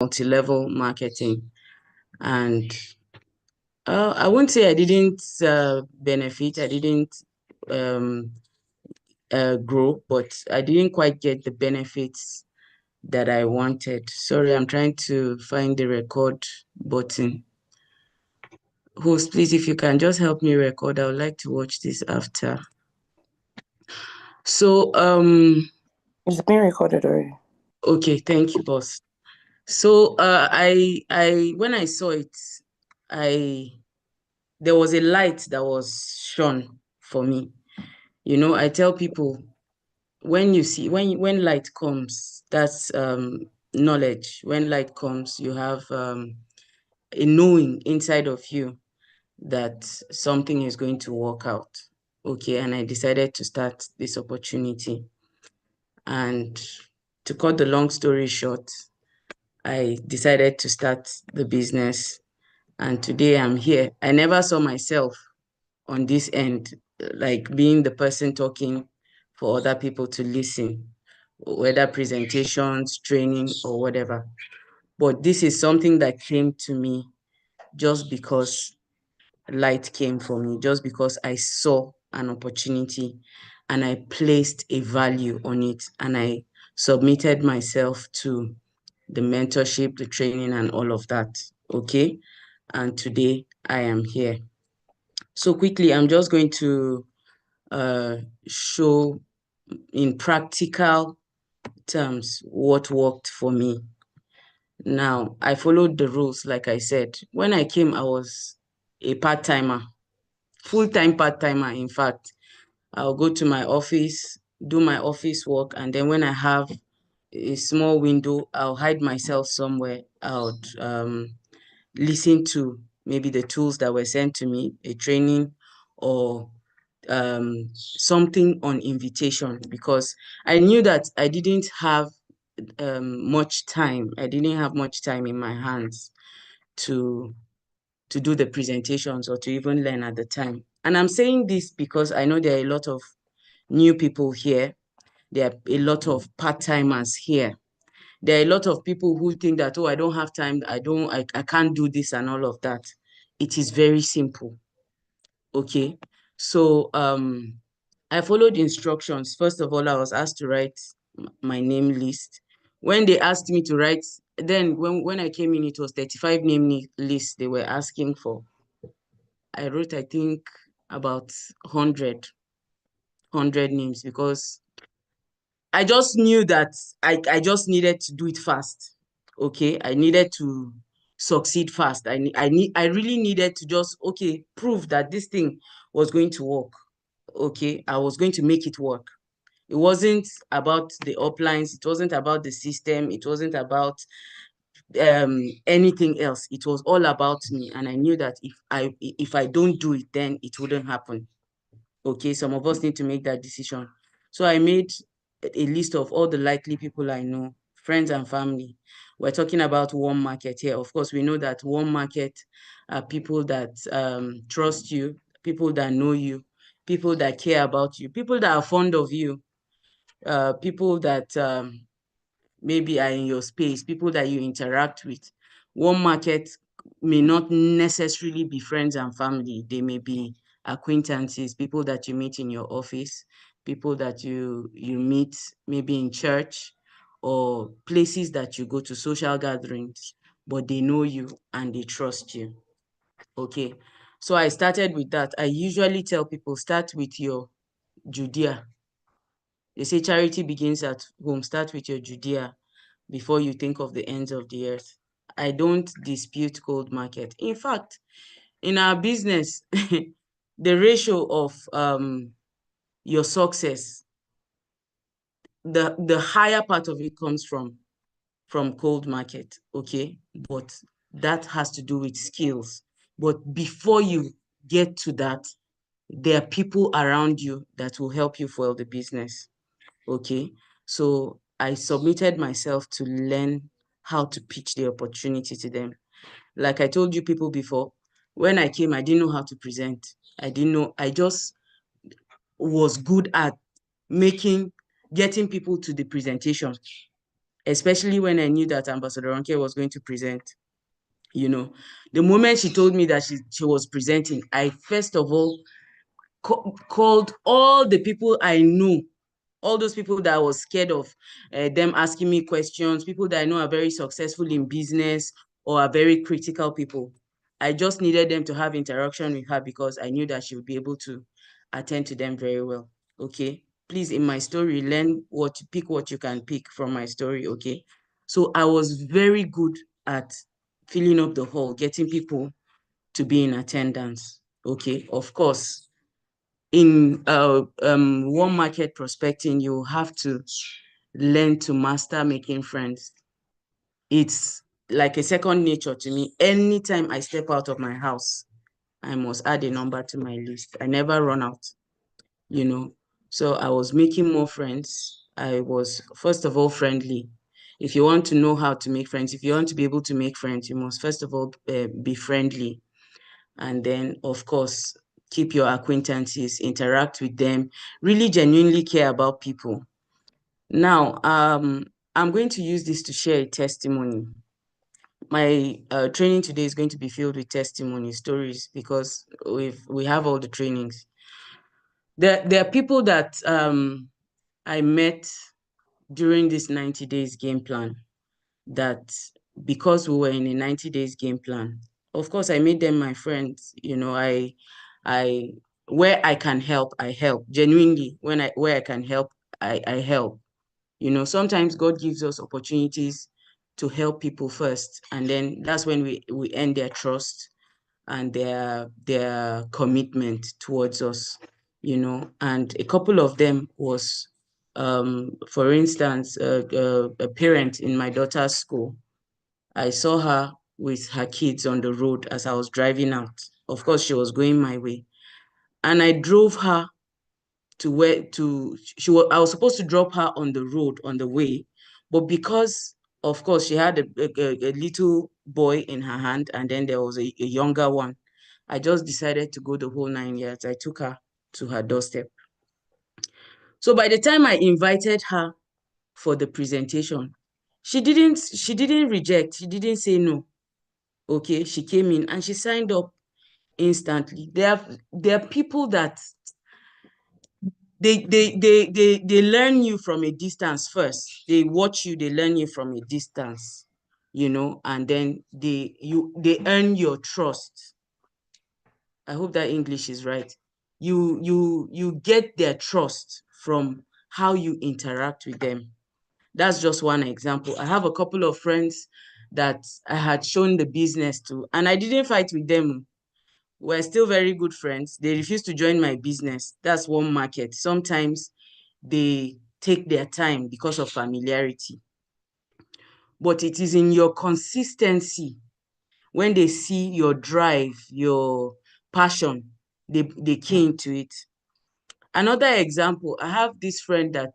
multi-level marketing. And I won't say I didn't benefit, I didn't grow, but I didn't quite get the benefits that I wanted. Sorry, I'm trying to find the record button. Host, please, if you can just help me record, I would like to watch this after. So, It's being recorded already. okay, thank you, boss. So, when I saw it, there was a light that was shone for me. You know, I tell people, when you see, when light comes, that's knowledge. When light comes, you have a knowing inside of you that something is going to work out. Okay, and I decided to start this opportunity. And to cut the long story short, I decided to start the business. And today I'm here. I never saw myself on this end, like being the person talking for other people to listen, whether presentations, training, or whatever. But this is something that came to me just because light came for me, just because I saw an opportunity and I placed a value on it, and I submitted myself to the mentorship, the training, and all of that. Okay. And today I am here. So quickly, I'm just going to show in practical terms what worked for me. Now, I followed the rules, like I said. When I came, I was a part-timer, full-time part-timer, in fact. I'll go to my office, do my office work, and then when I have a small window, I'll hide myself somewhere. I'll listen to maybe the tools that were sent to me, a training or something on invitation, because I knew that I didn't have much time. I didn't have much time in my hands to do the presentations or to even learn at the time. And I'm saying this because I know there are a lot of new people here. There are a lot of part-timers here. There are a lot of people who think that, oh, I don't have time, I can't do this and all of that. It is very simple. Okay. So I followed instructions. First of all, I was asked to write my name list. When they asked me to write, then when I came in, it was 35 name lists they were asking for. I wrote, I think, about 100 names, because I just knew that I just needed to do it fast. Okay. I needed to succeed fast. I really needed to just, okay, prove that this thing was going to work. Okay. I was going to make it work. It wasn't about the uplines. It wasn't about the system. It wasn't about anything else. It was all about me. And I knew that if I don't do it, then it wouldn't happen. Okay, some of us need to make that decision. So I made a list of all the likely people I know, friends and family. We're talking about warm market here. Of course, we know that warm market are people that trust you, people that know you, people that care about you, people that are fond of you, people that maybe are in your space, people that you interact with. Warm market may not necessarily be friends and family. They may be acquaintances, people that you meet in your office, people that you meet maybe in church, or places that you go to, social gatherings, but they know you and they trust you. Okay. So I started with that. I usually tell people, start with your Judea. They say charity begins at home. Start with your Judea before you think of the ends of the earth. I don't dispute cold market. In fact, in our business, the ratio of your success, the higher part of it comes from cold market, okay? But that has to do with skills. But before you get to that, there are people around you that will help you foil the business, okay? So I submitted myself to learn how to pitch the opportunity to them. Like I told you people before, when I came, I didn't know how to present. I didn't know, I just was good at getting people to the presentation. especially when I knew that Ambassador Ronke was going to present. You know, the moment she told me that she was presenting, I first of all called all the people I knew, all those people that I was scared of them asking me questions, people that I know are very successful in business or are very critical people. I just needed them to have interaction with her because I knew that she would be able to attend to them very well. Okay. Please, in my story, pick what you can pick from my story. Okay. So I was very good at filling up the hall, getting people to be in attendance. Okay. Of course, in one market prospecting, you have to learn to master making friends. It's like a second nature to me. Anytime I step out of my house, I must add a number to my list. I never run out, you know. So I was making more friends. I was, first of all, friendly. If you want to know how to make friends, if you want to be able to make friends, you must first of all be friendly. And then, of course, keep your acquaintances, interact with them, really genuinely care about people. Now, I'm going to use this to share a testimony. My training today is going to be filled with testimony stories because we have all the trainings. There are people that I met during this 90 days game plan that, because we were in a 90 days game plan, of course, I made them my friends. You know, I, where I can help, I help genuinely. Where I can help, I help. You know, sometimes God gives us opportunities to help people first, and then that's when we earn their trust and their commitment towards us, you know. And a couple of them was, for instance, a parent in my daughter's school. I saw her with her kids on the road as I was driving out. Of course, she was going my way, and I drove her to where to she was I was supposed to drop her on the road on the way, but because of course she had a little boy in her hand and then there was a younger one, I just decided to go the whole 9 yards. I took her to her doorstep. So by the time I invited her for the presentation, she didn't reject, she didn't say no. Okay, she came in and she signed up instantly. There are people that they learn you from a distance first. They watch you, they learn you from a distance, you know, and then they earn your trust. I hope that English is right. You get their trust from how you interact with them. That's just one example. I have a couple of friends that I had shown the business to, and I didn't fight with them. We're still very good friends. They refused to join my business. That's one market. Sometimes they take their time because of familiarity. But it is in your consistency. When they see your drive, your passion, they key into it. Another example, I have this friend that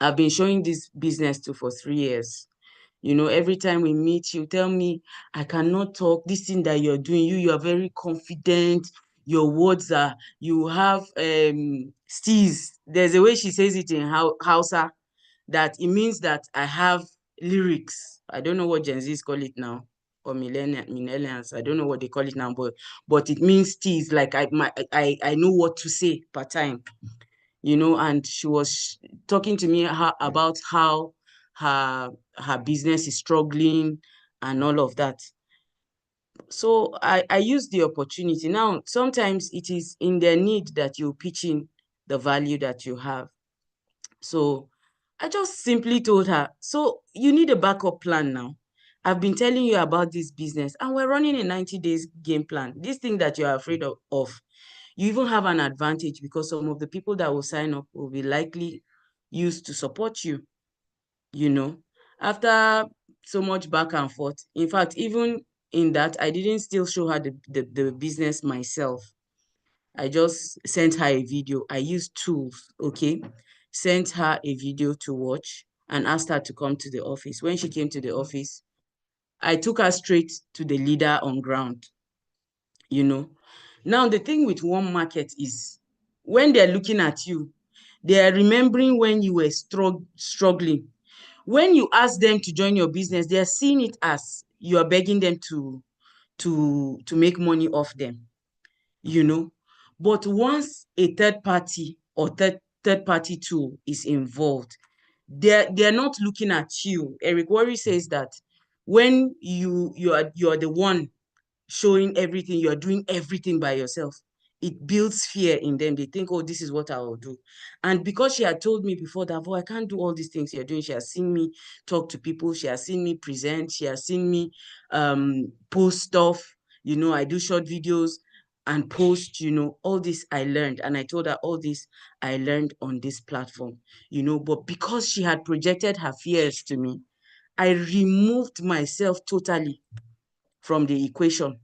I've been showing this business to for 3 years. You know, every time we meet, you tell me, I cannot talk. This thing that you're doing, you are very confident. Your words are, you have steez. There's a way she says it in Hausa, that it means that I have lyrics. I don't know what Gen Zs call it now, or millennials. I don't know what they call it now, but it means steez. Like I know what to say per time, you know. And she was talking to me about how her business is struggling and all of that. So I used the opportunity. Now, sometimes it is in their need that you pitch in the value that you have. So I just simply told her, so you need a backup plan now. I've been telling you about this business and we're running a 90 days game plan. This thing that you're afraid of, you even have an advantage because some of the people that will sign up will be likely used to support you, you know. After so much back and forth, in fact, even in that, I didn't still show her the business myself. I just sent her a video. I used tools, okay? Sent her a video to watch and asked her to come to the office. When she came to the office, I took her straight to the leader on ground, you know. Now, the thing with one market is when they're looking at you, they are remembering when you were struggling, When you ask them to join your business, they are seeing it as you are begging them to make money off them, you know. But once a third party or third party tool is involved, they're not looking at you. Eric Worre says that when you are the one showing everything, you're doing everything by yourself, it builds fear in them. They think, oh, this is what I will do. And because she had told me before that, oh, I can't do all these things you're doing, she has seen me talk to people, she has seen me present, she has seen me post stuff, I do short videos and post, all this I learned. And I told her all this I learned on this platform, but because she had projected her fears to me, I removed myself totally from the equation.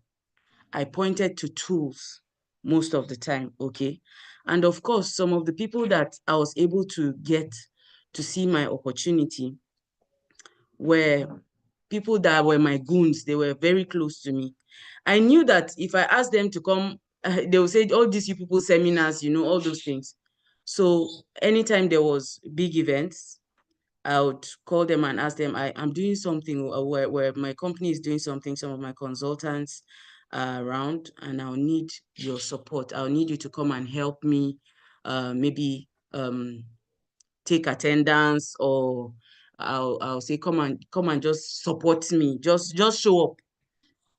I pointed to tools most of the time, okay? And of course, some of the people that I was able to get to see my opportunity were people that were my goons. They were very close to me. I knew that if I asked them to come, they would say, all these people seminars, all those things. So anytime there was big events, I would call them and ask them, I'm doing something where my company is doing something, some of my consultants are around, and I'll need your support. I'll need you to come and help me, maybe take attendance, or I'll say, come and just support me, just show up.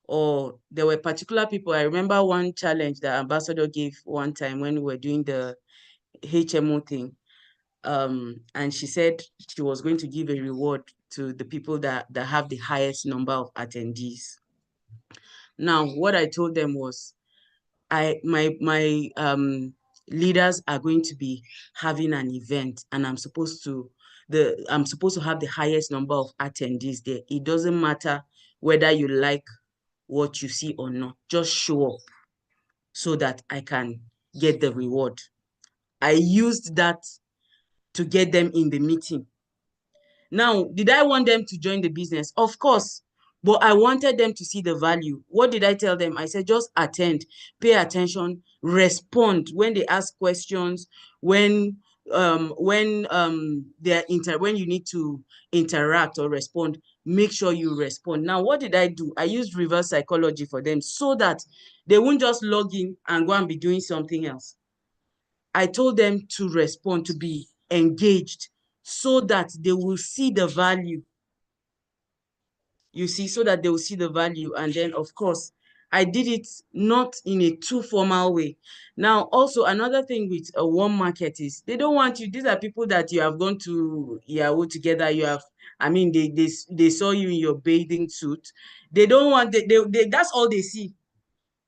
Or there were particular people. I remember one challenge that Ambassador gave one time when we were doing the HMO thing. And she said she was going to give a reward to the people that have the highest number of attendees. Now, what I told them was, my leaders are going to be having an event, and I'm supposed to have the highest number of attendees there. It doesn't matter whether you like what you see or not. Just show up so that I can get the reward. I used that to get them in the meeting. Now, did I want them to join the business? Of course. But I wanted them to see the value. What did I tell them? I said, just attend, pay attention, respond when they ask questions, when when you need to interact or respond, make sure you respond. Now, what did I do? I used reverse psychology for them so that they won't just log in and go and be doing something else. I told them to respond, to be engaged, so that they will see the value. You see, so that they will see the value. And then, of course, I did it not in a too formal way. Now, also, another thing with a warm market is they don't want you. These are people that you have gone to Yahoo together. You have, they saw you in your bathing suit. They don't want, that's all they see.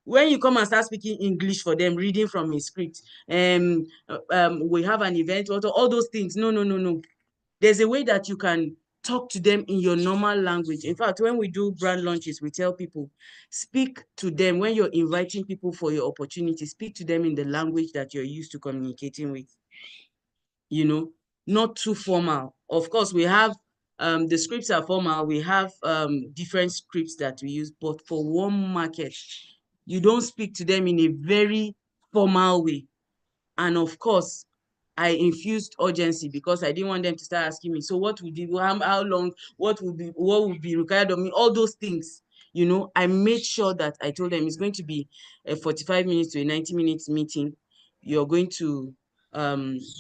When you come and start speaking English for them, reading from a script, we have an event, all those things. No, no, no, no. There's a way that you can talk to them in your normal language. In fact, when we do brand launches, we tell people, speak to them when you're inviting people for your opportunity, speak to them in the language that you're used to communicating with, not too formal. Of course, we have, the scripts are formal. We have different scripts that we use, but for warm market, you don't speak to them in a very formal way. And of course, I infused urgency because I didn't want them to start asking me, so what would you, how long, what would be required of me, all those things. I made sure that I told them it's going to be a 45 minutes to a 90 minutes meeting. You're going to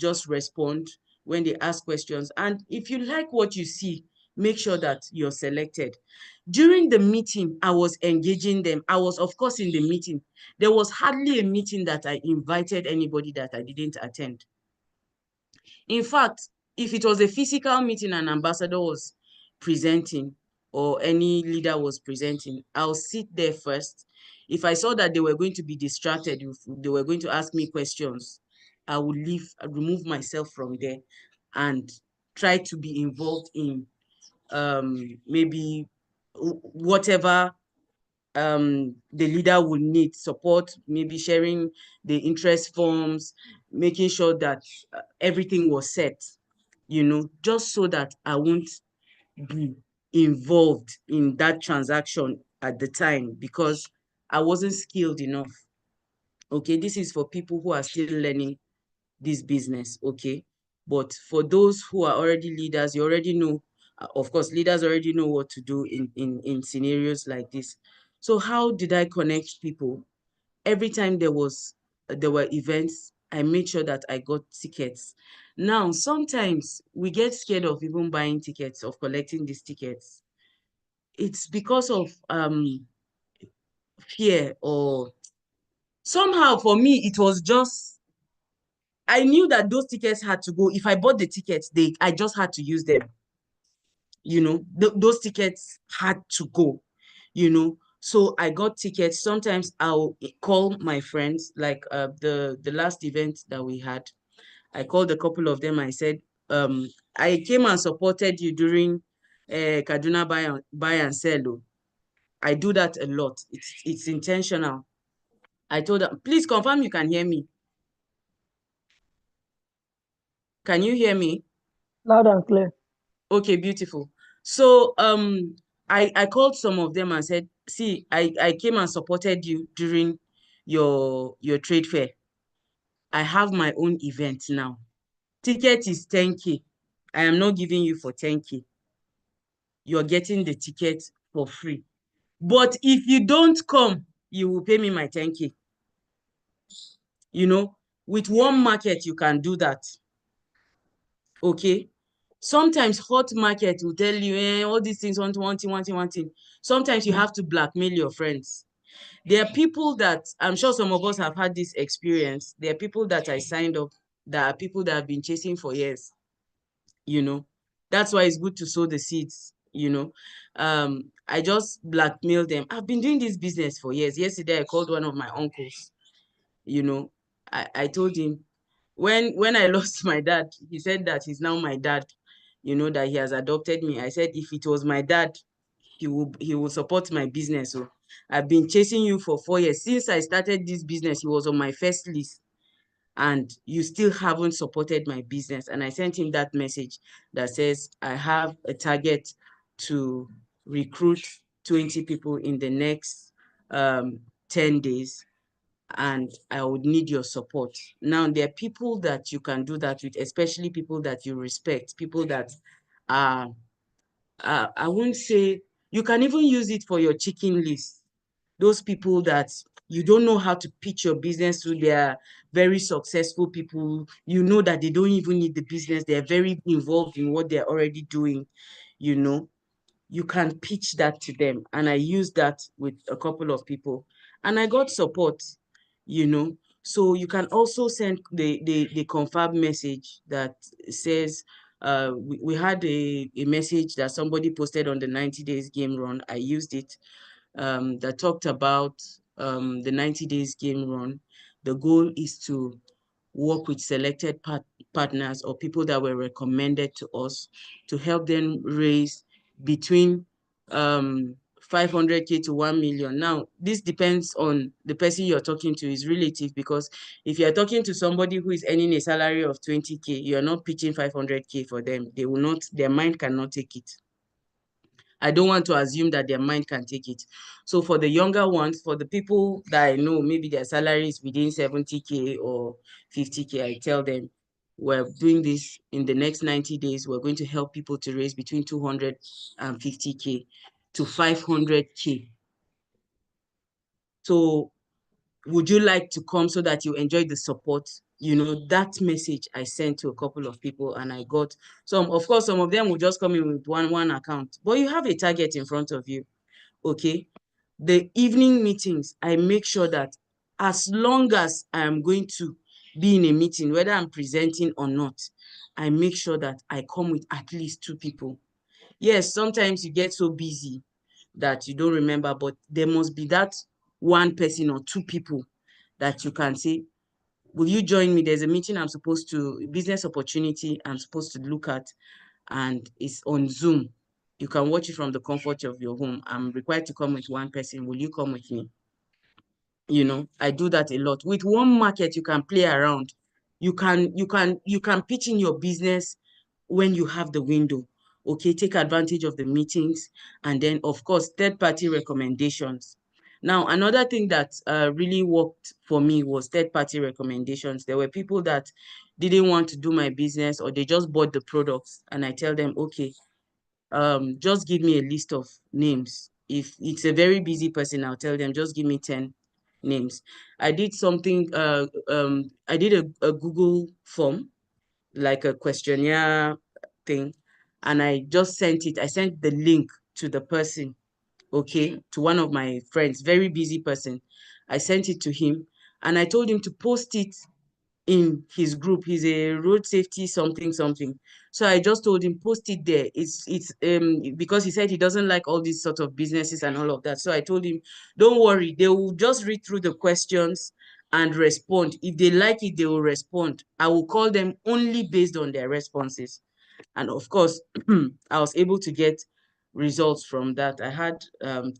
just respond when they ask questions. And if you like what you see, make sure that you're selected. During the meeting, I was engaging them. I was, of course, in the meeting. There was hardly a meeting that I invited anybody that I didn't attend. In fact, if it was a physical meeting, an ambassador was presenting or any leader was presenting, I'll sit there first. If I saw that they were going to be distracted, if they were going to ask me questions, I would remove myself from there and try to be involved in maybe whatever the leader would need support, maybe sharing the interest forms, making sure that everything was set, just so that I won't be involved in that transaction at the time because I wasn't skilled enough. Okay, this is for people who are still learning this business, okay? But for those who are already leaders, you already know Of course, leaders already know what to do in scenarios like this. So how did I connect people? Every time there were events, I made sure that I got tickets. Now, sometimes we get scared of even buying tickets, of collecting these tickets. It's because of fear, or somehow for me, it was just, I knew that those tickets had to go. If I bought the tickets, I just had to use them. Those tickets had to go. So I got tickets. Sometimes I'll call my friends, like the last event that we had. I called a couple of them. I said, I came and supported you during Kaduna buy and sell. Oh. I do that a lot. It's intentional. I told them, please confirm you can hear me. Can you hear me? Loud and clear. Okay, beautiful. So I called some of them and said, see, I came and supported you during your trade fair. I have my own event now. Ticket is 10K. I am not giving you for 10K. You're getting the ticket for free. But if you don't come, you will pay me my 10K. With one market, you can do that. Okay? Sometimes hot market will tell you, all these things, one thing. Sometimes you have to blackmail your friends. There are people that, I'm sure some of us have had this experience. There are people that I signed up, that are people that have been chasing for years. That's why it's good to sow the seeds. I just blackmail them. I've been doing this business for years. Yesterday, I called one of my uncles. I told him, when I lost my dad, he said that he's now my dad, that he has adopted me. I said, if it was my dad, he will support my business. So I've been chasing you for 4 years. Since I started this business, he was on my first list, and you still haven't supported my business. And I sent him that message that says, I have a target to recruit 20 people in the next 10 days, and I would need your support. Now, there are people that you can do that with, especially people that you respect, people that are, I won't say, you can even use it for your chicken list. Those people that you don't know how to pitch your business to, they are very successful people. You know that they don't even need the business. They're very involved in what they're already doing. You can pitch that to them. And I used that with a couple of people. And I got support. So you can also send the confirm message that says, we had a message that somebody posted on the 90 days game run. I used it, that talked about the 90 days game run. The goal is to work with selected partners or people that were recommended to us to help them raise between 500K to 1 million. Now, this depends on the person you're talking to, is relative, because if you're talking to somebody who is earning a salary of 20K, you're not pitching 500K for them. They will not, their mind cannot take it. I don't want to assume that their mind can take it. So for the younger ones, for the people that I know, maybe their salary is within 70K or 50K, I tell them, we're doing this in the next 90 days. We're going to help people to raise between 250K to 500K. So would you like to come so that you enjoy the support? That message I sent to a couple of people, and I got some. Of course, some of them will just come in with one account, but you have a target in front of you. Okay. The evening meetings, I make sure that as long as I am going to be in a meeting, whether I'm presenting or not, I make sure that I come with at least 2 people. Yes, sometimes you get so busy that you don't remember, but there must be that one person or 2 people that you can say, will you join me? There's a meeting business opportunity I'm supposed to look at, and it's on Zoom. You can watch it from the comfort of your home. I'm required to come with one person. Will you come with me? I do that a lot. With one market, you can play around. You can pitch in your business when you have the window. Okay, take advantage of the meetings, and then of course third-party recommendations. Now, another thing that really worked for me was third-party recommendations. There were people that didn't want to do my business, or they just bought the products, and I tell them, okay, just give me a list of names. If it's a very busy person, I'll tell them, just give me 10 names. I did something, I did a Google form, like a questionnaire thing, and I just sent it. I sent the link to the person, okay, to one of my friends, very busy person. I sent it to him, and I told him to post it in his group. He's a road safety something something. So I just told him, post it there. It's because he said he doesn't like all these sort of businesses and all of that. So I told him, don't worry, they will just read through the questions and respond. If they like it, they will respond. I will call them only based on their responses. And of course, I was able to get results from that. I had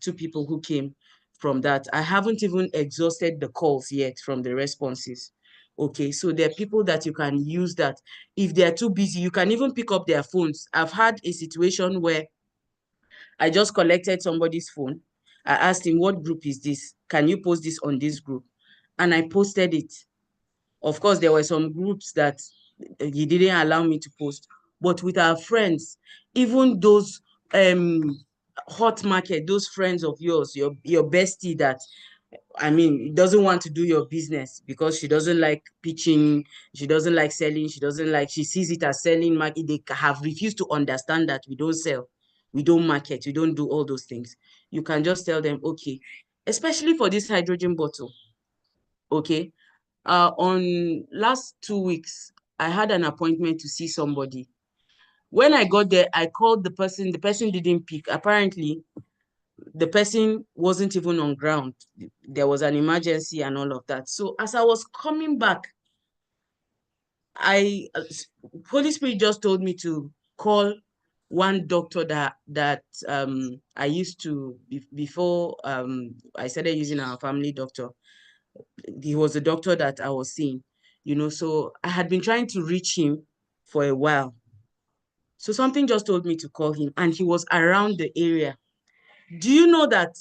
two people who came from that. I haven't even exhausted the calls yet from the responses. Okay, so there are people that you can use that. If they are too busy, you can even pick up their phones. I've had a situation where I just collected somebody's phone. I asked him, what group is this? Can you post this on this group? And I posted it. Of course, there were some groups that he didn't allow me to post, but with our friends, even those hot market, those friends of yours, your bestie that, I mean, doesn't want to do your business because she doesn't like pitching, she doesn't like selling, she sees it as selling market. They have refused to understand that we don't sell, we don't market, we don't do all those things. You can just tell them, okay, especially for this hydrogen bottle, okay, on last 2 weeks, I had an appointment to see somebody. When I got there, I called the person didn't pick. Apparently, the person wasn't even on ground. There was an emergency and all of that. So as I was coming back, I Holy Spirit just told me to call one doctor that I used to before I started using our family doctor. He was the doctor that I was seeing, so I had been trying to reach him for a while. So something just told me to call him, and he was around the area. Do you know that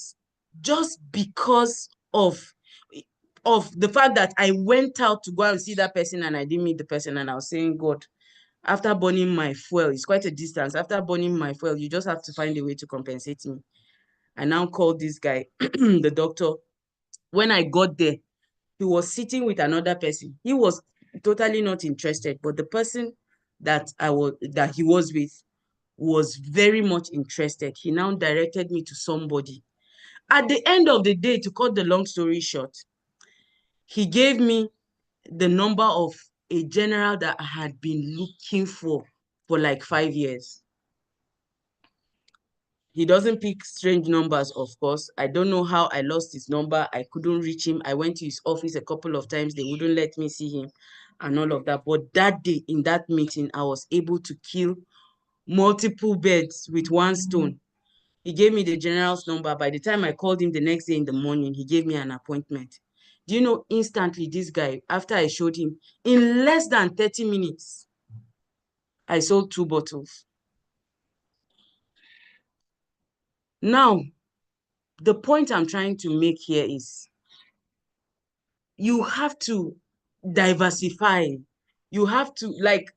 just because of the fact that I went out to go and see that person and I didn't meet the person, and I was saying, God, after burning my fuel, it's quite a distance. After burning my fuel, you just have to find a way to compensate me. I now called this guy, the doctor. When I got there, he was sitting with another person. He was totally not interested, but the person that he was with was very much interested. He now directed me to somebody. At the end of the day, to cut the long story short, he gave me the number of a general that I had been looking for like 5 years. He doesn't pick strange numbers, of course. I don't know how I lost his number. I couldn't reach him. I went to his office a couple of times. They wouldn't let me see him and all of that. But that day in that meeting, I was able to kill multiple birds with one stone. He gave me the general's number. By the time I called him the next day in the morning, he gave me an appointment. Do you know, instantly, this guy, after I showed him, in less than 30 minutes, I sold 2 bottles. Now, the point I'm trying to make here is you have to diversify. You have to, like,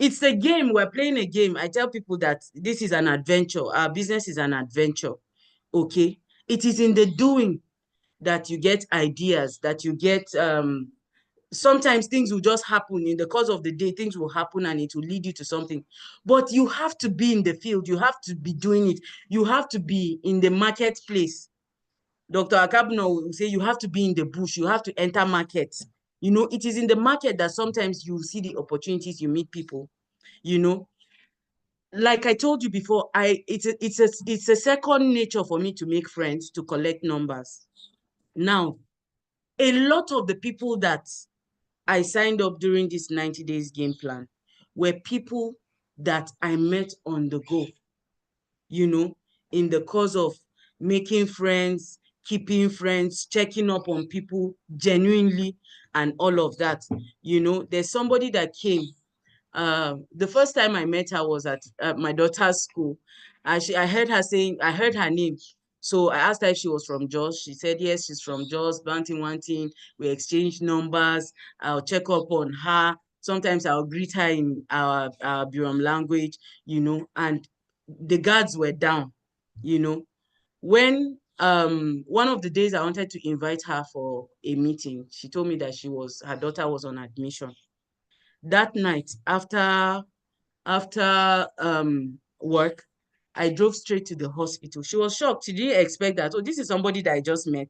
it's a game. We're playing a game. I tell people that this is an adventure. Our business is an adventure. Okay? It is in the doing that you get ideas, that you get sometimes things will just happen in the course of the day. Things will happen and it will lead you to something, but you have to be in the field. You have to be doing it. You have to be in the marketplace. Dr. Akabno will say you have to be in the bush. You have to enter markets. It is in the market that sometimes you see the opportunities. You meet people. you know like I told you before, it's a second nature for me to make friends, to collect numbers. Now, a lot of the people that I signed up during this 90 days game plan were people that I met on the go, in the course of making friends, keeping friends, checking up on people genuinely, and all of that. There's somebody that came. The first time I met her was at my daughter's school. I heard her saying, I heard her name. So I asked her if she was from Jos. She said, yes, she's from Jos, Banting Wanting. We exchanged numbers. I'll check up on her. Sometimes I'll greet her in our Biram language, and the guards were down, you know. When one of the days I wanted to invite her for a meeting, she told me that her daughter was on admission. That night, after work, I drove straight to the hospital. She was shocked. She didn't expect that. Oh, this is somebody that I just met,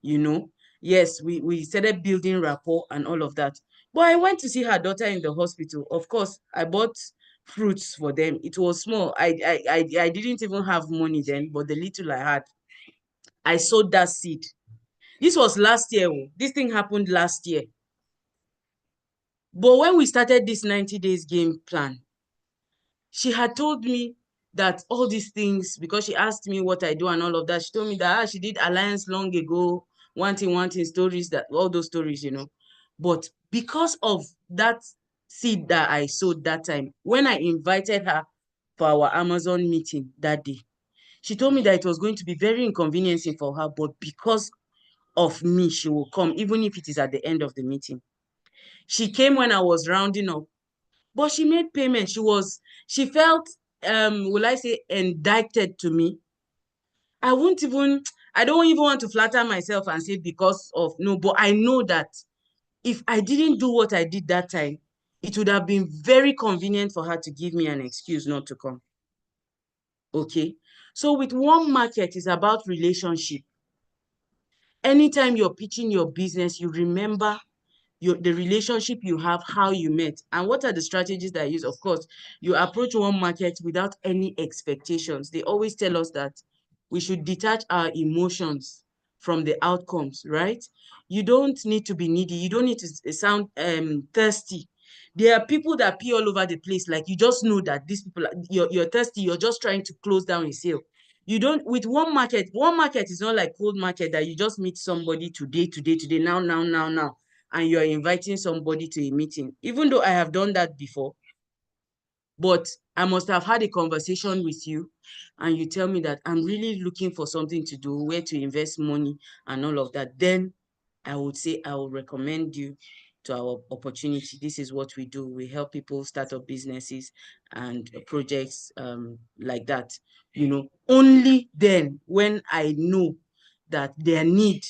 you know. Yes, we started building rapport and all of that. But I went to see her daughter in the hospital. Of course, I bought fruits for them. It was small. I didn't even have money then, but the little I had, I sowed that seed. This was last year. Oh. This thing happened last year. But when we started this 90 days game plan, she had told me that all these things, because she asked me what I do and all of that, she told me that she did Alliance long ago, wanting stories, that all those stories, you know. But because of that seed that I sowed that time, when I invited her for our Amazon meeting that day, she told me that it was going to be very inconveniencing for her, but because of me, she will come, even if it is at the end of the meeting. She came when I was rounding up, but she made payment. She felt, will I say, indicted to me. I don't even want to flatter myself and say because of, no, but I know that if I didn't do what I did that time, it would have been very convenient for her to give me an excuse not to come. Okay. So with One Market, is about relationship. Anytime you're pitching your business, you remember the relationship you have, how you met, and what are the strategies that I use. Of course, you approach One Market without any expectations. They always tell us that we should detach our emotions from the outcomes, right? You don't need to be needy. You don't need to sound thirsty. There are people that pee all over the place. Like, you just know that these people, you're thirsty. You're just trying to close down a sale. You don't, with One Market is not like Cold Market that you just meet somebody today, now, and you're inviting somebody to a meeting. Even though I have done that before, but I must have had a conversation with you and you tell me that I'm really looking for something to do, where to invest money and all of that. Then I would say I will recommend you to our opportunity. This is what we do. We help people start up businesses and projects like that. You know, only then, when I know that their need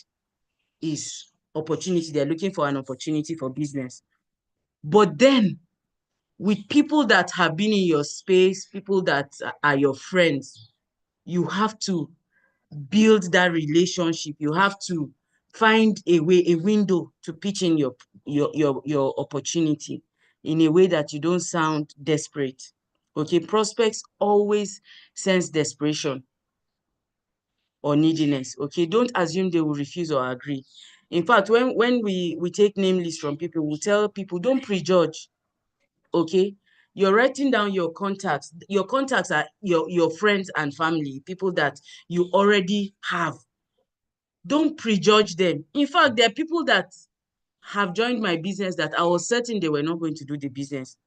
is opportunity, they're looking for an opportunity for business. But then, with people that have been in your space, people that are your friends, you have to build that relationship. You have to find a way, a window to pitch in your opportunity in a way that you don't sound desperate. Okay, prospects always sense desperation or neediness. Okay, don't assume they will refuse or agree. In fact, when we take name lists from people, we tell people, don't prejudge. Okay, you're writing down your contacts. Your contacts are your friends and family, people that you already have. Don't prejudge them. In fact, there are people that have joined my business that I was certain they were not going to do the business,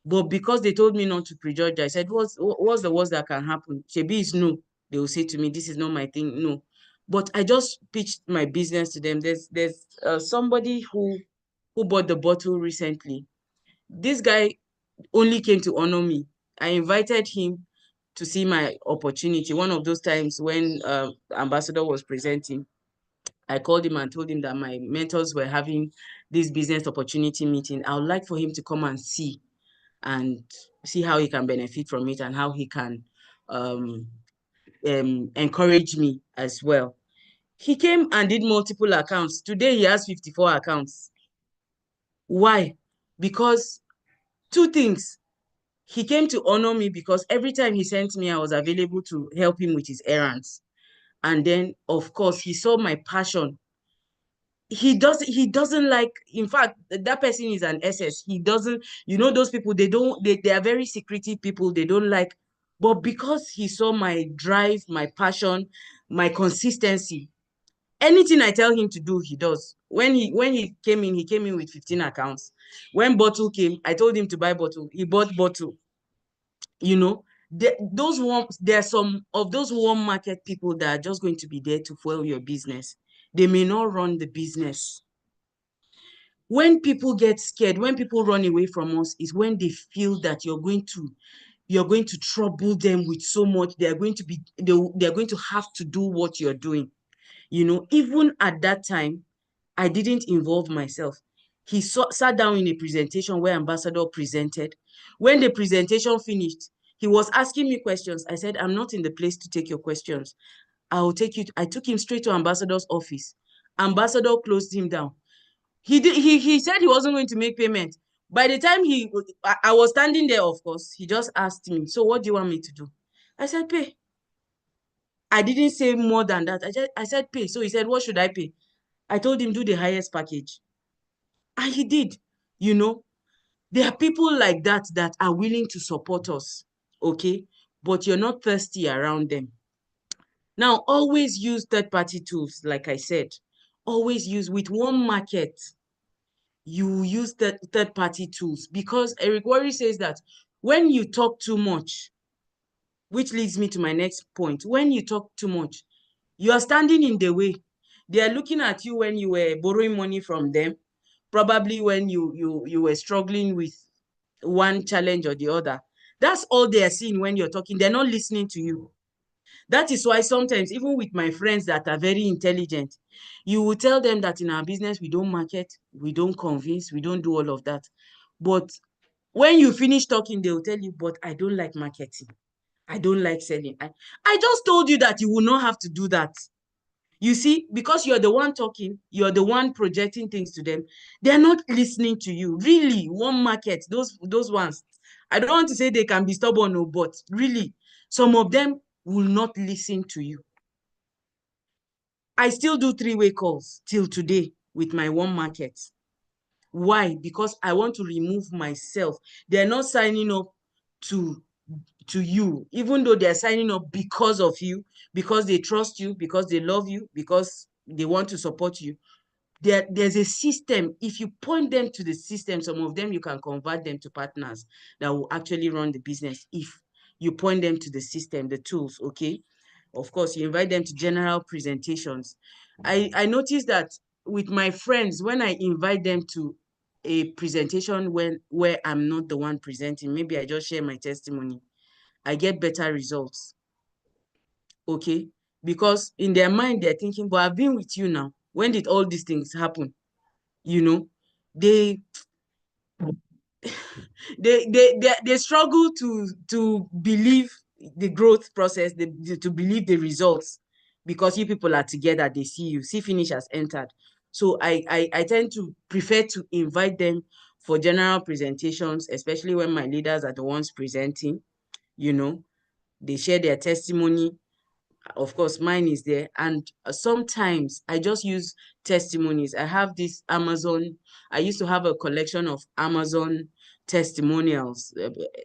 but because they told me not to prejudge, I said, what's the worst that can happen? Shebi is no. They will say to me, this is not my thing. No. But I just pitched my business to them. There's somebody who bought the bottle recently. This guy only came to honor me. I invited him to see my opportunity. One of those times when Ambassador was presenting, I called him and told him that my mentors were having this business opportunity meeting. I would like for him to come and see how he can benefit from it and how he can um, encourage me as well. He came and did multiple accounts. Today he has 54 accounts. Why? Because two things. He came to honor me because every time he sent me, I was available to help him with his errands. And then, of course, he saw my passion. He doesn't like, in fact, that person is an SS. He doesn't, those people, they are very secretive people. They don't like, but because he saw my drive, my passion, my consistency, anything I tell him to do, he does. When he came in, he came in with 15 accounts. When bottle came, I told him to buy bottle. He bought bottle. There are some of those One Market people that are just going to be there to fuel your business. They may not run the business. When people get scared, when people run away from us, is when they feel that you're going to you're going to trouble them with so much. They're going to have to do what you're doing. Even at that time, I didn't involve myself. He sat down in a presentation where Ambassador presented. When the presentation finished, he was asking me questions. I said, I'm not in the place to take your questions. I took him straight to Ambassador's office. Ambassador closed him down. He said he wasn't going to make payment. By the time I was standing there, of course, he just asked me, so what do you want me to do? I said, pay. I didn't say more than that. I said, pay. So he said, what should I pay? I told him, do the highest package. And he did. There are people like that that are willing to support us, okay? But you're not thirsty around them. Now, always use third-party tools, like I said. Always use with one market. You use third-party tools because Eric Worre says that when you talk too much, which leads me to my next point, when you talk too much, you are standing in the way. They are looking at you when you were borrowing money from them, probably when you were struggling with one challenge or the other. That's all they are seeing when you're talking. They're not listening to you. That is why sometimes, even with my friends that are very intelligent, you will tell them that in our business, we don't market, we don't convince, we don't do all of that. But when you finish talking, they will tell you, but I don't like marketing. I don't like selling. I just told you that you will not have to do that. You see, because you're the one talking, you're the one projecting things to them, they're not listening to you. Really, one market, those ones, I don't want to say they can be stubborn, no, but really, some of them will not listen to you. I still do three-way calls till today with my one market. Why? Because I want to remove myself. They're not signing up to you, even though they're signing up because of you, because they trust you, because they love you, because they want to support you. There's a system. If you point them to the system, some of them you can convert them to partners that will actually run the business if you point them to the system, the tools, okay? Of course, you invite them to general presentations. I noticed that with my friends, when I invite them to a presentation where I'm not the one presenting, maybe I just share my testimony, I get better results, okay? Because in their mind, they're thinking, but I've been with you now. When did all these things happen? They they struggle to believe the growth process, to believe the results, because you people are together, they see you, see finish has entered. So I tend to prefer to invite them for general presentations, especially when my leaders are the ones presenting. They share their testimony. Of course, mine is there. And sometimes I just use testimonies. I have this Amazon, I used to have a collection of Amazon testimonials.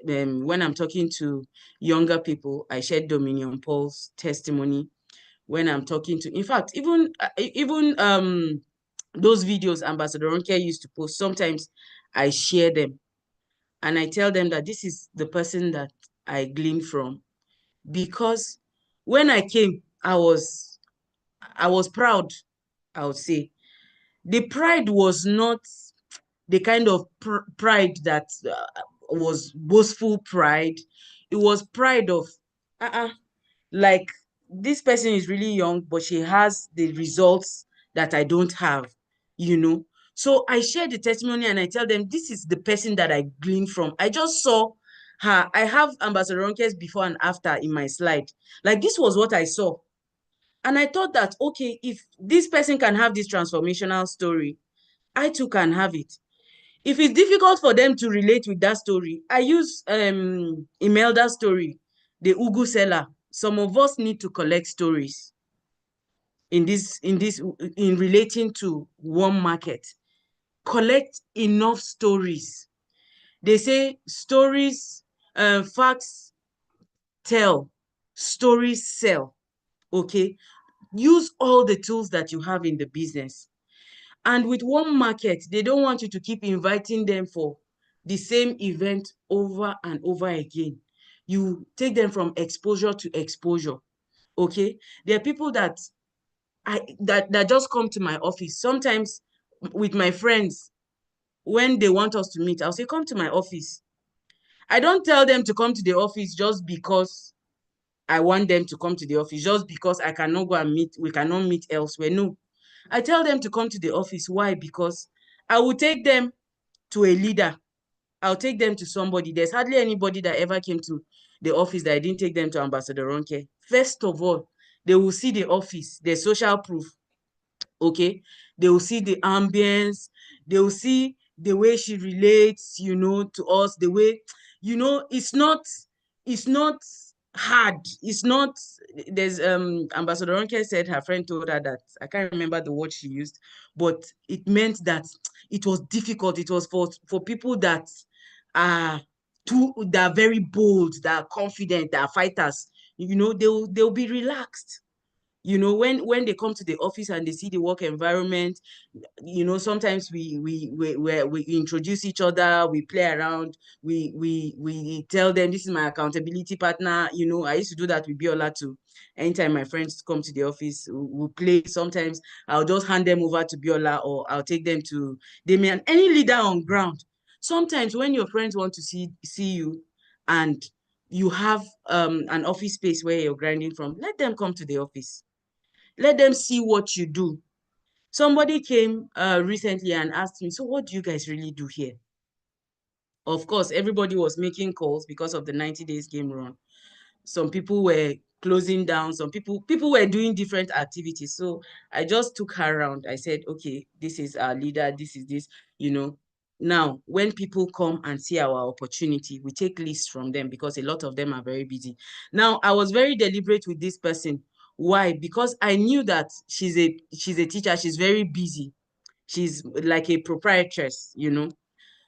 When I'm talking to younger people, I share Dominion Paul's testimony. When I'm talking to, in fact, even those videos Ambassador Ronke used to post, sometimes I share them. And I tell them that this is the person that I gleaned from. Because when I came, I was proud, I would say. The pride was not the kind of pride that was boastful pride. It was pride of, like, this person is really young, but she has the results that I don't have. So I share the testimony and I tell them, this is the person that I gleaned from. I just saw her. I have Ambassador Ronke's before and after in my slide. Like, this was what I saw. And I thought that, okay, if this person can have this transformational story, I too can have it. If it's difficult for them to relate with that story, I use Imelda's story, the Ugu seller. Some of us need to collect stories in relating to one market. Collect enough stories. They say stories, facts tell, stories sell. Okay? Use all the tools that you have in the business. And with one market, they don't want you to keep inviting them for the same event over and over again. You take them from exposure to exposure. Okay? There are people that just come to my office. Sometimes with my friends, when they want us to meet, I'll say, come to my office. I don't tell them to come to the office just because I want them to come to the office, just because I cannot go and meet, we cannot meet elsewhere. No, I tell them to come to the office. Why? Because I will take them to a leader. I'll take them to somebody. There's hardly anybody that ever came to the office that I didn't take them to Ambassador Ronke. First of all, they will see the office, the social proof. Okay, they will see the ambience, they will see the way she relates, to us, the way, it's not hard. It's not, there's Ambassador Ronke said her friend told her that, I can't remember the word she used, but it meant that it was difficult. It was for people that are that are very bold, that are confident, that are fighters. They'll be relaxed. When they come to the office and they see the work environment, sometimes we introduce each other, we play around, we tell them, this is my accountability partner. I used to do that with Biola too. Anytime my friends come to the office, we'll play. Sometimes I'll just hand them over to Biola, or I'll take them to Damian, any leader on ground. Sometimes when your friends want to see you, and you have an office space where you're grinding from, let them come to the office. Let them see what you do. Somebody came recently and asked me, so what do you guys really do here? Of course, everybody was making calls because of the 90 days game run. Some people were closing down. Some people were doing different activities. So I just took her around. I said, okay, this is our leader. This is this, you know. Now, when people come and see our opportunity, we take lists from them because a lot of them are very busy. Now, I was very deliberate with this person. Why? Because I knew that she's a teacher. She's very busy. She's like a proprietress.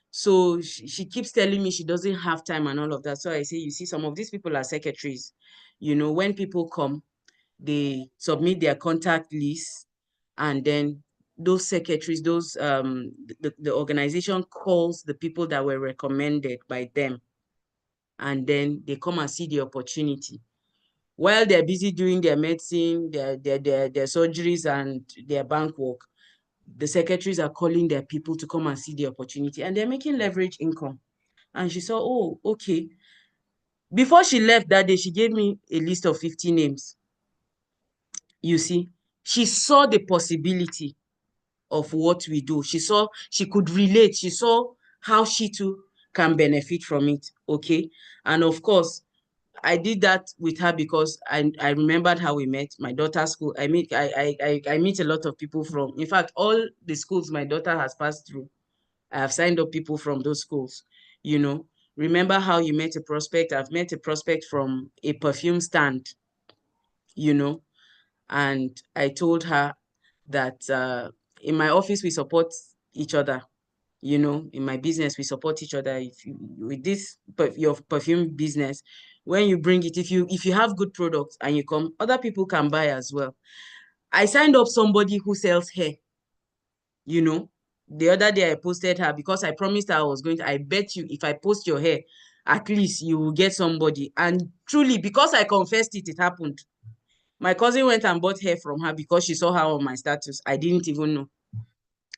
So she keeps telling me she doesn't have time and all of that. So I say, you see, some of these people are secretaries. When people come, they submit their contact list, and then those secretaries, the organization calls the people that were recommended by them, and then they come and see the opportunity. While they're busy doing their medicine, their surgeries and their bank work, the secretaries are calling their people to come and see the opportunity, and they're making leverage income. And she saw, oh, okay. Before she left that day, she gave me a list of 50 names. You see, she saw the possibility of what we do. She could relate. She saw how she too can benefit from it. Okay. And of course, I did that with her because I remembered how we met. My daughter's school. I meet a lot of people from, in fact, all the schools my daughter has passed through. I have signed up people from those schools. You know, remember how you met a prospect? I've met a prospect from a perfume stand, you know, and I told her that in my office we support each other. In my business we support each other. With this your perfume business, when you bring it, if you have good products and you come, other people can buy as well. I signed up somebody who sells hair. The other day I posted her because I promised her I was going to. I bet you if I post your hair, at least you will get somebody. And truly, because I confessed it happened. My cousin went and bought hair from her because she saw her on my status. I didn't even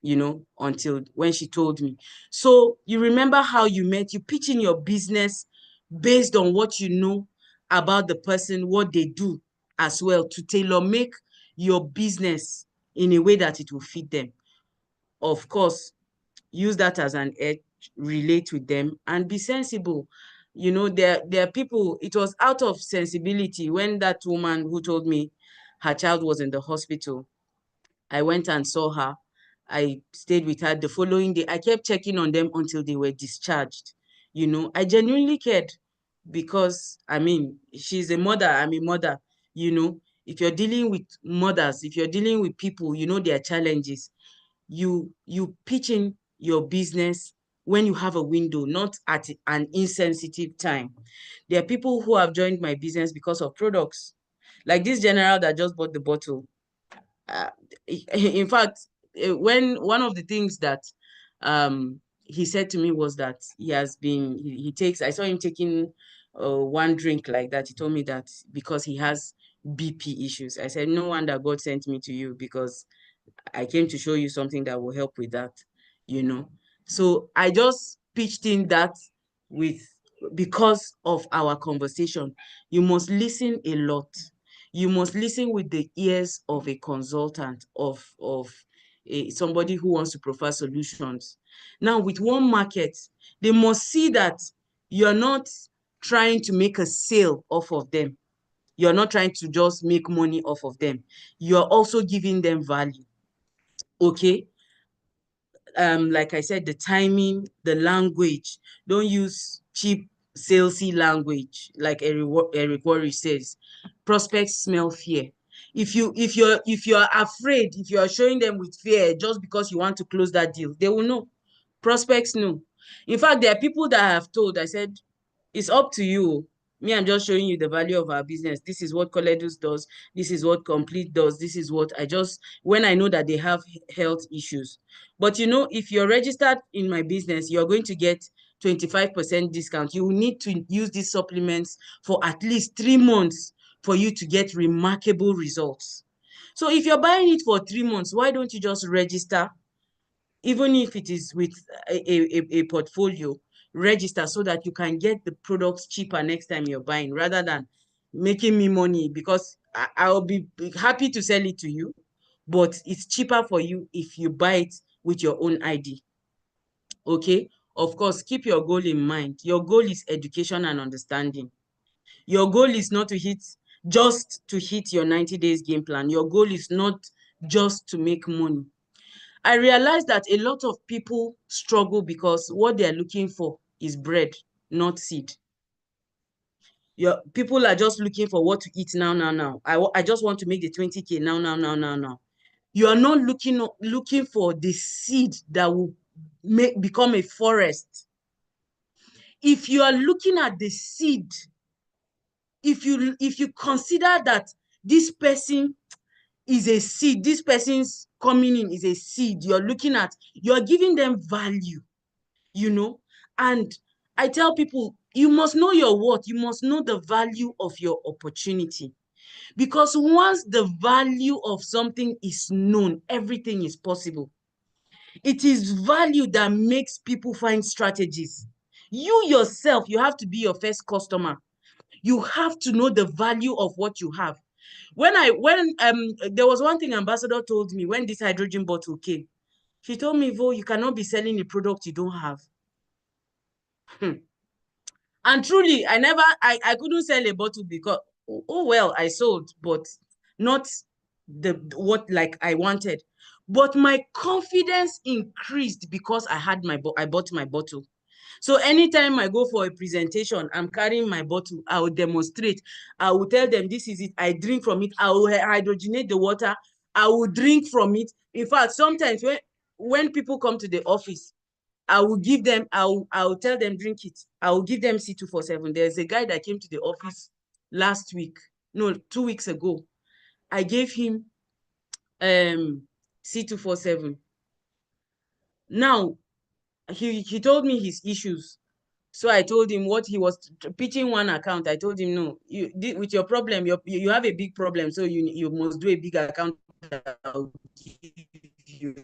know, until when she told me. So you remember how you met, you pitch in your business based on what you know about the person, what they do as well, to tailor make your business in a way that it will fit them. Of course, use that as an edge, relate with them, and be sensible. There are people, it was out of sensibility when that woman who told me her child was in the hospital, I went and saw her. I stayed with her the following day. I kept checking on them until they were discharged. I genuinely cared because, she's a mother, I'm a mother. If you're dealing with mothers, if you're dealing with people, their challenges, you pitch in your business when you have a window, not at an insensitive time. There are people who have joined my business because of products, like this general that just bought the bottle. uh, in fact, when one of the things that he said to me was that he takes, I saw him taking one drink like that. He told me that because he has BP issues. I said, no wonder God sent me to you, because I came to show you something that will help with that. So I just pitched in that with because of our conversation, you must listen a lot. You must listen with the ears of a consultant, of somebody who wants to provide solutions. Now, with one market, they must see that you're not trying to make a sale off of them. You're not trying to just make money off of them. You're also giving them value. Okay? Like I said, the timing, the language. Don't use cheap, salesy language, like Eric Worre says. Prospects smell fear. If you're afraid, if you are showing them with fear just because you want to close that deal, they will know. Prospects know. In fact, there are people that I have told, I said, it's up to you. Me, I'm just showing you the value of our business. This is what Coledus does. This is what Complete does. This is what I just, when I know that they have health issues. But if you're registered in my business, you're going to get 25% discount. You will need to use these supplements for at least 3 months for you to get remarkable results. So if you're buying it for 3 months, why don't you just register? Even if it is with a portfolio, register so that you can get the products cheaper next time you're buying, rather than making me money, because I'll be happy to sell it to you, but it's cheaper for you if you buy it with your own ID. Okay? Of course, keep your goal in mind. Your goal is education and understanding. Your goal is not just to hit your 90 days game plan. Your goal is not just to make money. I realized that a lot of people struggle because what they're looking for is bread, not seed. People are just looking for what to eat now, now, now. I just want to make the 20K now, now, now, now, now. You are not looking for the seed that will become a forest. If you are looking at the seed, if you consider that this person is a seed, this person's coming in is a seed, you're giving them value, and I tell people, you must know your worth. You must know the value of your opportunity, because once the value of something is known, everything is possible. It is value that makes people find strategies. You yourself, you have to be your first customer. You have to know the value of what you have. When there was one thing Ambassador told me when this hydrogen bottle came. She told me, Vo, you cannot be selling a product you don't have. And truly, I couldn't sell a bottle because, oh well, I sold, but not what like I wanted. But my confidence increased because I bought my bottle. So anytime I go for a presentation, I'm carrying my bottle. I will demonstrate. I will tell them, this is it. I drink from it. I will hydrogenate the water. I will drink from it. In fact, sometimes when people come to the office, I will tell them, drink it. I will give them C247. There's a guy that came to the office last week. No, 2 weeks ago. I gave him C247. Now, he told me his issues. So I told him what he was pitching one account. I told him, no, with your problem, you have a big problem. So you must do a big account that will give you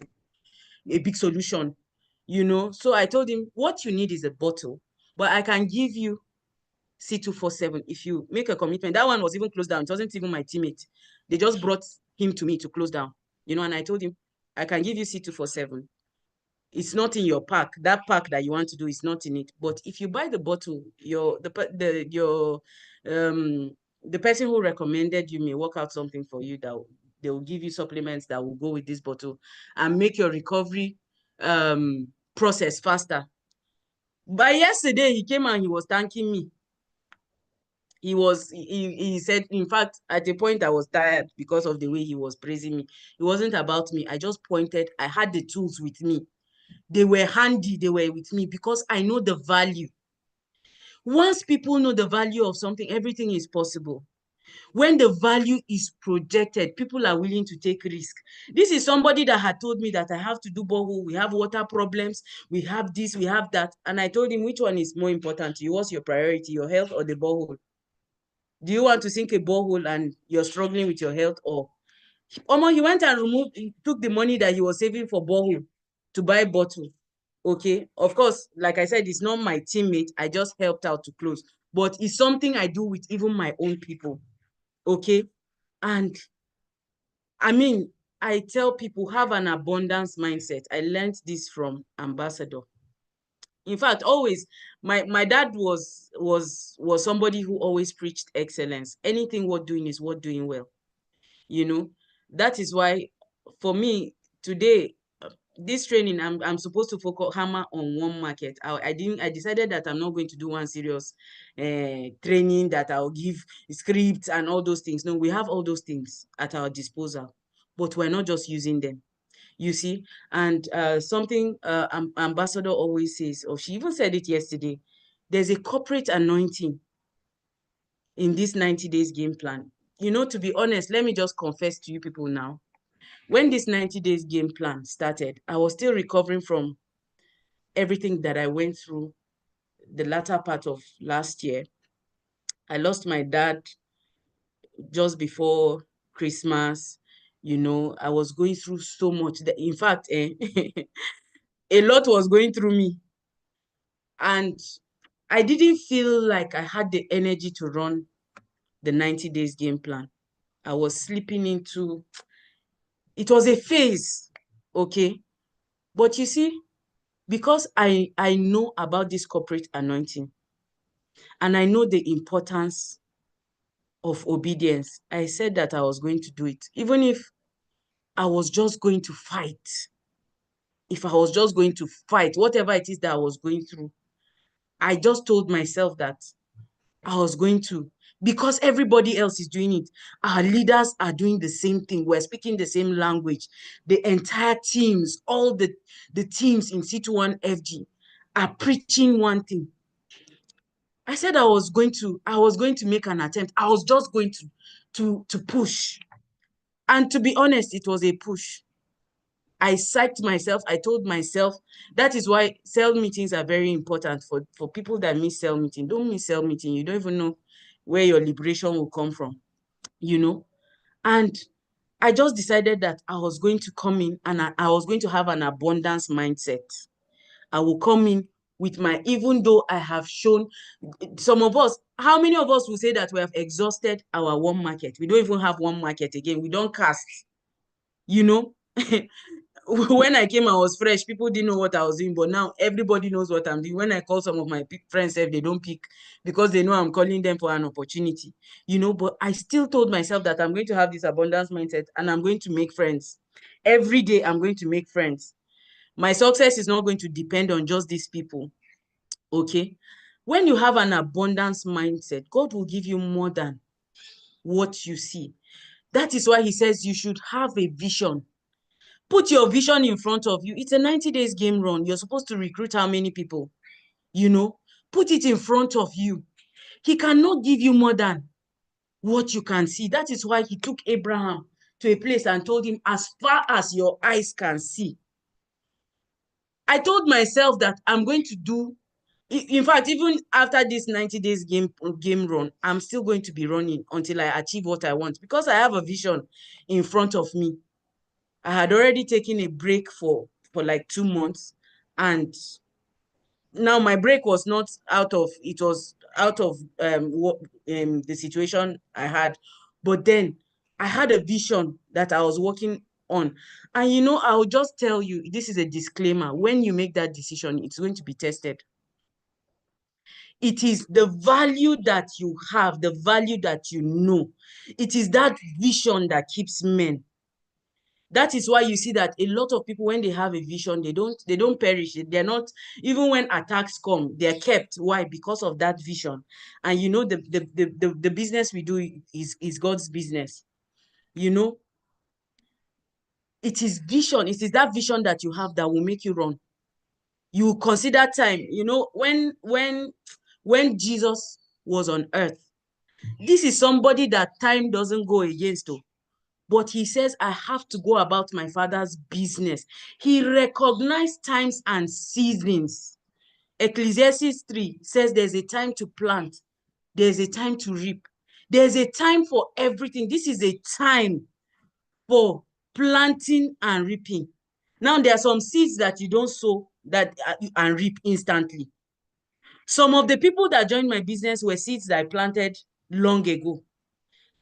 a big solution. So I told him, what you need is a bottle, but I can give you C247 if you make a commitment. That one was even closed down. It wasn't even my teammate. They just brought him to me to close down. And I told him, I can give you C247. It's not in your pack. That pack that you want to do is not in it. But if you buy the bottle, the person who recommended you may work out something for you that they will give you supplements that will go with this bottle and make your recovery process faster. By yesterday, he came and he was thanking me. He said, in fact, at a point I was tired because of the way he was praising me. It wasn't about me. I just pointed. I had the tools with me. They were handy. They were with me because I know the value. Once people know the value of something, everything is possible. When the value is projected, people are willing to take risk. This is somebody that had told me that I have to do borehole. We have water problems. We have this, we have that. And I told him, which one is more important to you? What's your priority, your health or the borehole? Do you want to sink a borehole and you're struggling with your health? Or he went and took the money that he was saving for borehole to buy bottle. Okay, of course, like I said, it's not my teammate. I just helped out to close, but it's something I do with even my own people. Okay, and I mean, I tell people have an abundance mindset. I learned this from Ambassador. In fact, always my dad was somebody who always preached excellence. Anything worth doing is worth doing well. You know, that is why for me today, this training, I'm supposed to focus hammer on one market. I decided that I'm not going to do one serious training that I'll give scripts and all those things. No, we have all those things at our disposal, but we're not just using them. You see, and something Ambassador always says, or she even said it yesterday, there's a corporate anointing in this 90 days game plan. You know, to be honest, let me just confess to you people now. When this 90 days game plan started, I was still recovering from everything that I went through the latter part of last year. I lost my dad just before Christmas. You know, I was going through so much. In fact, a lot was going through me. And I didn't feel like I had the energy to run the 90 days game plan. I was slipping into, it was a phase, okay? But you see, because I know about this corporate anointing and I know the importance of obedience, I said that I was going to do it. Even if I was just going to fight, if I was just going to fight, whatever it is that I was going through, I just told myself that I was going to, because everybody else is doing it. Our leaders are doing the same thing. We're speaking the same language. The entire teams, all the teams in C21FG are preaching one thing. I said I was going to make an attempt. I was just going to push. And to be honest, it was a push. I psyched myself. I told myself, that is why cell meetings are very important for people that miss cell meeting. Don't miss cell meeting. You don't even know where your liberation will come from, you know? And I just decided that I was going to come in and I was going to have an abundance mindset. I will come in with my, even though I have shown some of us, how many of us will say that we have exhausted our one market? We don't even have one market again. We don't cast, you know? When I came, I was fresh. People didn't know what I was doing, but now everybody knows what I'm doing. When I call some of my friends, if they don't pick because they know I'm calling them for an opportunity, you know. But I still told myself that I'm going to have this abundance mindset and I'm going to make friends. Every day, I'm going to make friends. My success is not going to depend on just these people. Okay. When you have an abundance mindset, God will give you more than what you see. That is why He says you should have a vision. Put your vision in front of you. It's a 90 days game run. You're supposed to recruit how many people? You know, put it in front of you. He cannot give you more than what you can see. That is why He took Abraham to a place and told him, as far as your eyes can see. I told myself that I'm going to do, in fact, even after this 90 days game run, I'm still going to be running until I achieve what I want, because I have a vision in front of me. I had already taken a break for like 2 months, and now my break was not out of, it was out of the situation I had, but then I had a vision that I was working on. And you know, I'll just tell you, this is a disclaimer: when you make that decision, it's going to be tested. It is the value that you have, the value that you know. It is that vision that keeps men. That is why you see that a lot of people, when they have a vision, they don't perish. They're not, even when attacks come, they're kept. Why? Because of that vision. And you know, the business we do is God's business. You know, it is vision. It is that vision that you have that will make you run. You consider time. You know, when Jesus was on earth, this is somebody that time doesn't go against. But he says, I have to go about my father's business. He recognized times and seasons. Ecclesiastes 3 says there's a time to plant, there's a time to reap, there's a time for everything. This is a time for planting and reaping. Now, there are some seeds that you don't sow that and reap instantly. Some of the people that joined my business were seeds that I planted long ago.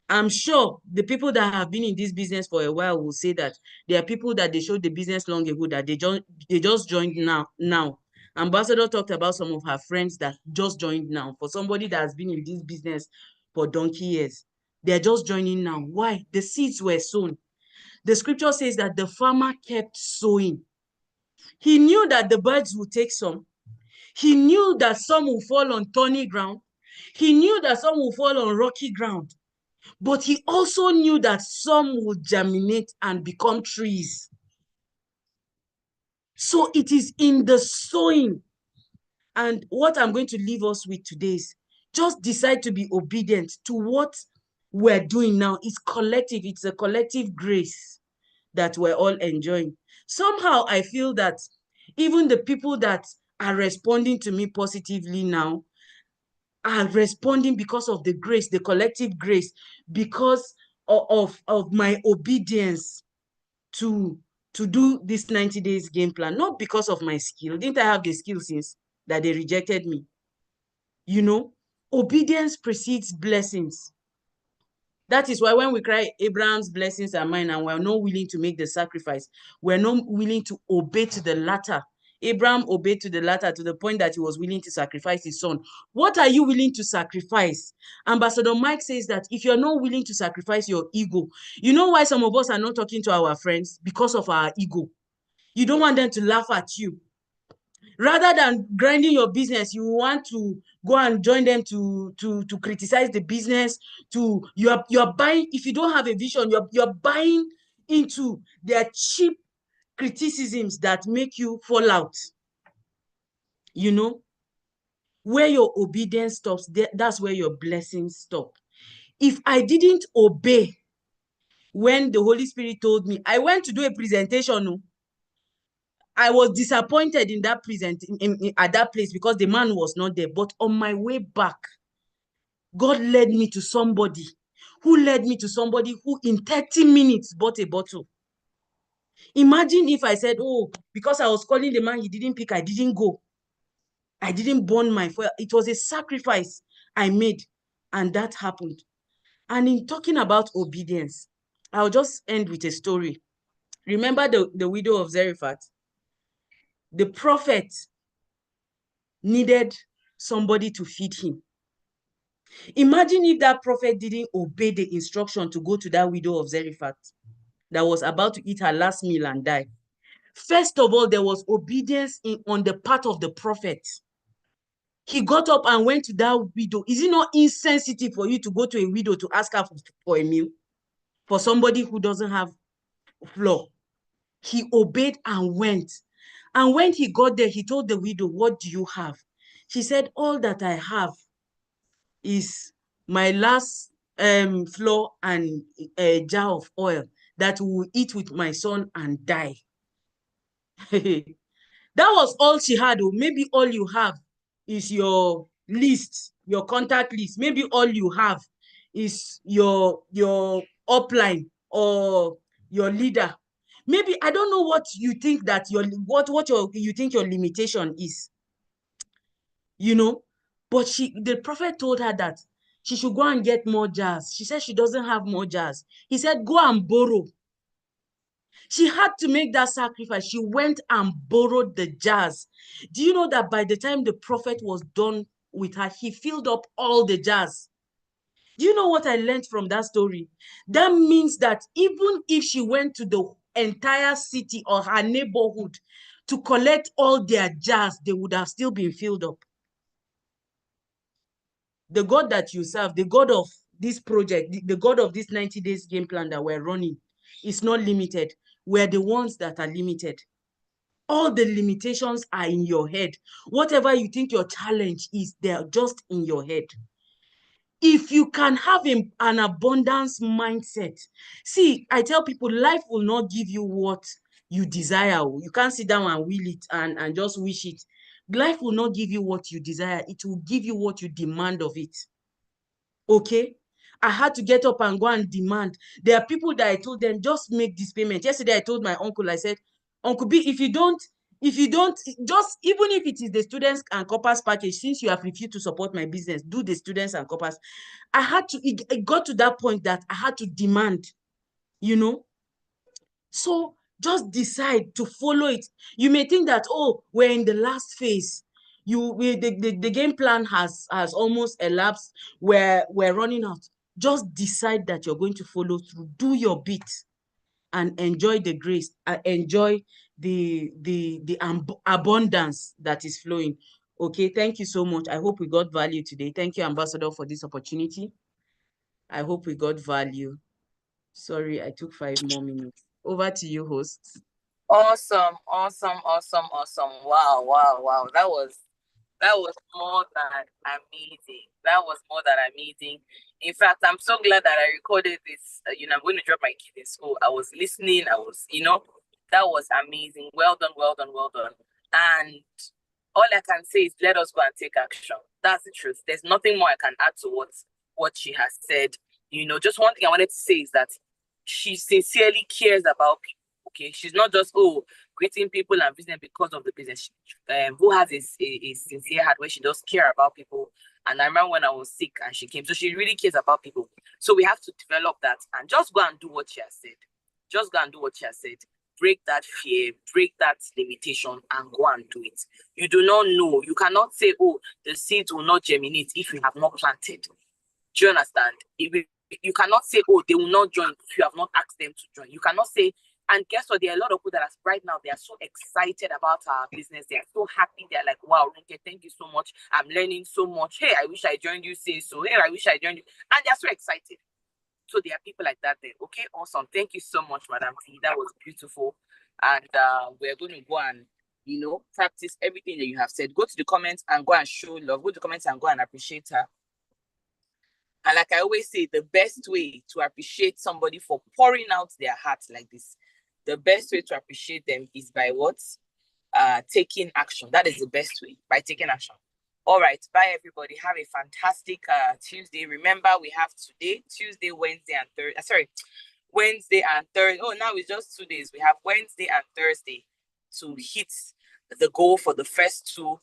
I'm sure the people that have been in this business for a while will say that there are people that they showed the business long ago that they just joined now. Ambassador talked about some of her friends that just joined now. For somebody that has been in this business for donkey years, they're just joining now. Why? The seeds were sown. The scripture says that the farmer kept sowing. He knew that the birds would take some. He knew that some will fall on thorny ground. He knew that some will fall on rocky ground. But he also knew that some would germinate and become trees. So it is in the sowing. And what I'm going to leave us with today is just decide to be obedient to what we're doing now. It's collective. It's a collective grace that we're all enjoying. Somehow I feel that even the people that are responding to me positively now are responding because of the grace, the collective grace, because of my obedience to do this 90 days game plan, not because of my skill. Didn't I have the skill since that they rejected me? You know, obedience precedes blessings. That is why when we cry, Abraham's blessings are mine, and we're not willing to make the sacrifice, we're not willing to obey to the latter. Abraham obeyed to the latter to the point that he was willing to sacrifice his son. What are you willing to sacrifice? Ambassador Mike says that if you're not willing to sacrifice your ego, you know why some of us are not talking to our friends? Because of our ego. You don't want them to laugh at you. Rather than grinding your business, you want to go and join them to criticize the business. You're buying. If you don't have a vision, you're buying into their cheap criticisms that make you fall out. You know, where your obedience stops, that's where your blessings stop. If I didn't obey when the Holy Spirit told me, I went to do a presentation. I was disappointed in that at that place because the man was not there. But on my way back, God led me to somebody who in 30 minutes bought a bottle. Imagine if I said, oh, because I was calling the man, he didn't pick, I didn't go. I didn't burn my fire. It was a sacrifice I made, and that happened. And in talking about obedience, I'll just end with a story. Remember the widow of Zarephath? The prophet needed somebody to feed him. Imagine if that prophet didn't obey the instruction to go to that widow of Zarephath that was about to eat her last meal and die. First of all, there was obedience on the part of the prophet. He got up and went to that widow. Is it not insensitive for you to go to a widow to ask her for a meal? For somebody who doesn't have flour. He obeyed and went. And when he got there, he told the widow, what do you have? She said, all that I have is my last flour and a jar of oil that we will eat with my son and die. That was all she had. Or maybe all you have is your list, your contact list. Maybe all you have is your upline or your leader. Maybe I don't know what you think that you think your limitation is. You know, but the prophet told her that she should go and get more jars. She said she doesn't have more jars. He said, go and borrow. She had to make that sacrifice. She went and borrowed the jars. Do you know that by the time the prophet was done with her, he filled up all the jars? Do you know what I learned from that story? That means that even if she went to the entire city or her neighborhood to collect all their jars, they would have still been filled up. The God that you serve, the God of this project, the God of this 90 days game plan that we're running is not limited. We're the ones that are limited. All the limitations are in your head. Whatever you think your challenge is, they're just in your head. If you can have an abundance mindset, see, I tell people, life will not give you what you desire. You can't sit down and will it and just wish it. Life will not give you what you desire. It will give you what you demand of it. Okay? I had to get up and go and demand. There are people that I told them, just make this payment. Yesterday, I told my uncle, I said, Uncle B, if you don't If you don't, just even if it is the students and corpus package, since you have refused to support my business, do the students and corpus. It got to that point that I had to demand, you know. So just decide to follow it. You may think that, oh, we're in the last phase. The game plan has almost elapsed. We're running out. Just decide that you're going to follow through. Do your bit and enjoy the grace, enjoy the abundance that is flowing. Okay, thank you so much. I hope we got value today. Thank you, Ambassador, for this opportunity. I hope we got value. Sorry, I took 5 more minutes. Over to you, hosts. Awesome. Wow. That was more than amazing. In fact, I'm so glad that I recorded this. I'm going to drop my kid in school. I was listening. That was amazing. Well done. And all I can say is let us go and take action. That's the truth. There's nothing more I can add to what she has said. Just one thing I wanted to say is that she sincerely cares about people. Okay, she's not just greeting people and business because of the business. Who has a sincere heart where she does care about people. And I remember when I was sick and she came, so she really cares about people. So we have to develop that and just go and do what she has said. Break that fear, break that limitation, and go and do it. You do not know. You cannot say, oh, the seeds will not germinate if you have not planted. Do you understand? You cannot say, oh, they will not join if you have not asked them to join. You cannot say, and guess what? There are a lot of people that are right now, they are so excited about our business. They are so happy. They're like, wow, Ronke, thank you so much. I'm learning so much. Hey, I wish I joined you. Say so. Hey, I wish I joined you. And they're so excited. So there are people like that there. Okay, awesome. Thank you so much, Madam T. That was beautiful. And we're going to go and, practice everything that you have said. Go to the comments and go and show love. Go to the comments and go and appreciate her. And like I always say, the best way to appreciate somebody for pouring out their heart like this, the best way to appreciate them is by what? Taking action. That is the best way, by taking action. All right. Bye, everybody. Have a fantastic Tuesday. Remember, we have today, Tuesday, Wednesday, and Thursday. Wednesday and Thursday. Oh, now it's just 2 days. We have Wednesday and Thursday to hit the goal for the first two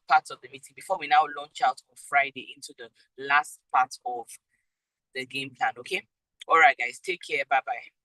parts of the meeting before we now launch out on Friday into the last part of the game plan. Okay. All right, guys. Take care. Bye-bye.